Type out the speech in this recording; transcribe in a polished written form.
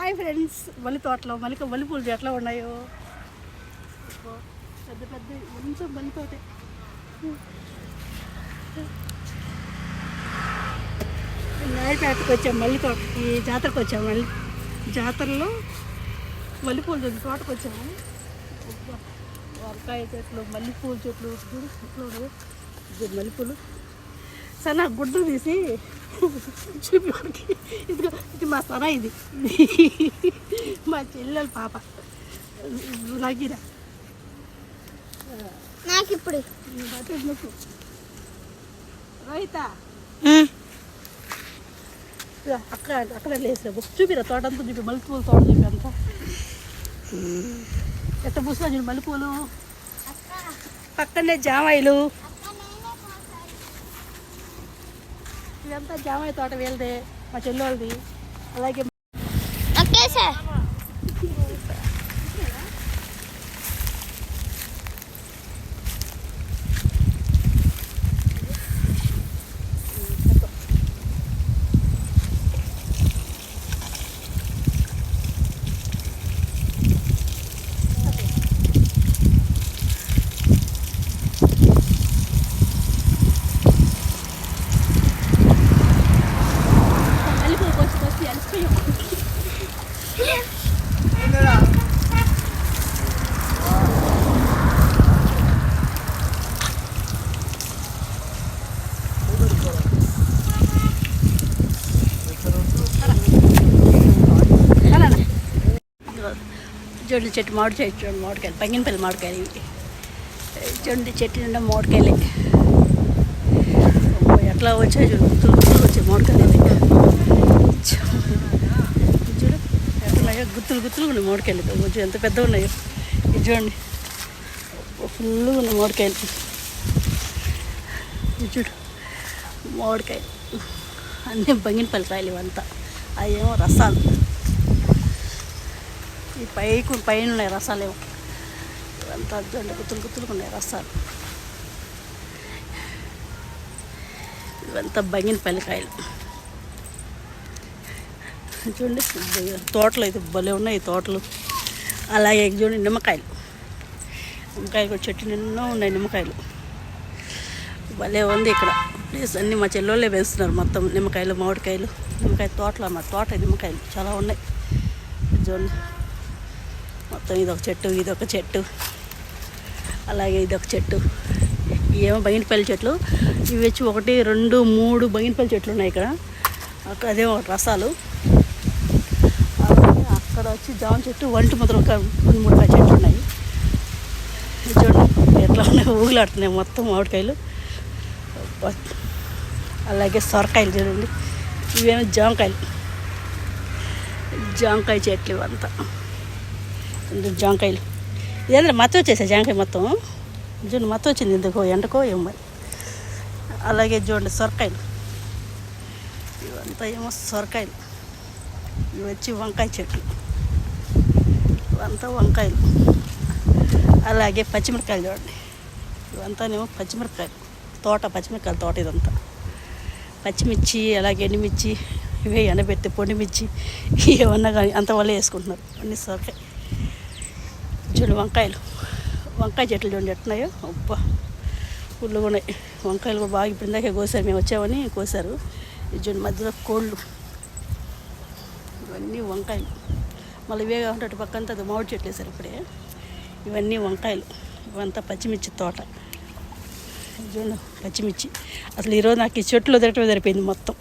Hi friends, మల్లి తోటలో మల్లి పూలు ఎట్లా ఉన్నాయో. పెద్ద పెద్ద ఎంత మల్లి తోటే. నాయపేటకు వచ్చాం, మల్లి తోటకి జాతరకు వచ్చాము. మళ్ళీ జాతరలో మల్లెపూలు తోటకు వచ్చాము. వంకాయ చెట్లు, మల్లెపూల చెట్లు ఎట్లా మల్లెపూలు. సరే నాకు గుడ్డు తీసి చూపి, ఇదిగో ఇది మా సరా, ఇది మా చెల్లెలు పాప నగిరా. నాకు ఇప్పుడు రైతా అక్కడ లేసా చూపిరా, తోటంతా చూపి, మల్లెపూల తోట చూపి అంతా ఎట్ట పూసినా చూడు మల్లెపూలు. పక్కనే జామాయిలు, ఇదంతా జామాయి తోట వీళ్ళదే, మా చెల్లెళ్ళది. అలాగే జొండి చెట్టు మామిడి చెట్టు, చూడండి మామిడికాయలు, పంగినపల్లి మామిడికాయలు ఇవి. జొండి చెట్టు నిండా మామిడికాయలే. ఎట్లా వచ్చాయి చూడు, గుత్తులు వచ్చాయి మామిడికాయలు. చూడు ఎట్లున్నాయో, గుత్తులు ఉన్నాయి మామిడికాయలు. కొంచెం ఎంత పెద్దగా ఉన్నాయో ఇది చూడండి, ఫుల్గా ఉన్నాయి మామిడికాయలు. ఇది చూడు మామిడికాయలు అన్నీ బంగినపల్లి కాయలు ఇవంతా. అవేమో రసాలు, ఈ పైన ఉన్నాయి రసాలు. ఏమో ఇవంతా చూడండి గుత్తులు ఉన్నాయి రసాలు. ఇవంతా బంగినపల్లి కాయలు. చూడండి తోటలు అయితే భలే ఉన్నాయి తోటలు. అలాగే చూడండి నిమ్మకాయలు కూడా చెట్టు నిన్న ఉన్నాయి నిమ్మకాయలు. భలే ఉంది ఇక్కడ ప్లేస్. అన్నీ మా చెల్లెళ్ళే వేస్తున్నారు మొత్తం నిమ్మకాయలు, మామిడికాయలు. నిమ్మకాయ తోటలు అన్నమాట, తోట నిమ్మకాయలు చాలా ఉన్నాయి. చూడండి మొత్తం ఇదొక చెట్టు, ఇదొక చెట్టు, అలాగే ఇదొక చెట్టు. ఏమో బంగినపల్లి చెట్లు. ఇవి వచ్చి 1, 2, 3 బంగినపల్లి చెట్లు ఉన్నాయి ఇక్కడ. అదేమో రసాలు. అలాగే అక్కడ వచ్చి జామ చెట్టు, వంటి మొదలు ఒక 2-3 చెట్లు ఉన్నాయి. చూడండి ఎట్లా ఉన్నాయి, ఊగులాడుతున్నాయి మొత్తం మామిడికాయలు. అలాగే సొరకాయలు చూడండి, ఇవేమో జామకాయ చెట్లు ఇవంతా. జామకాయలు ఇదేంటే మత్త వచ్చేసాయి జామకాయ మొత్తం. చూడండి మత్త వచ్చింది ఎందుకో, ఎండకో ఏమో మరి. అలాగే చూడండి సొరకాయలు, ఇవంతా ఏమో సొరకాయలు. ఇవి వచ్చి వంకాయ చెట్లు, ఇవంతా వంకాయలు. అలాగే పచ్చిమిరపకాయలు చూడండి, ఇవంతానేమో పచ్చిమిరపకాయలు తోట, పచ్చిమిరపకాయల తోట ఇదంతా. పచ్చిమిర్చి, అలాగే ఎండుమిర్చి, ఇవే ఎండబెట్టి పొండిమిర్చి ఏమన్నా కానీ అంత వల్ల వేసుకుంటున్నారు. అన్ని సొరకాయ. చూడండి వంకాయ చెట్లు చూడండి ఎట్టున్నాయో. అబ్బా పుల్లుగా ఉన్నాయి వంకాయలు కూడా బాగా. ఇప్పుడు ఇందాకే కోసారు, మేము వచ్చామని కోసారు. ఇది చూడండి మధ్యలో కోళ్ళు. ఇవన్నీ వంకాయలు. మళ్ళీ ఇవే కాకుండా అటు పక్కంతా అది మామిడి చెట్లు వేసారు ఇప్పుడే. ఇవన్నీ వంకాయలు. ఇవంతా పచ్చిమిర్చి తోట. చూడండి పచ్చిమిర్చి. అసలు ఈరోజు నాకు ఈ చెట్లు తిరగటమే సరిపోయింది మొత్తం.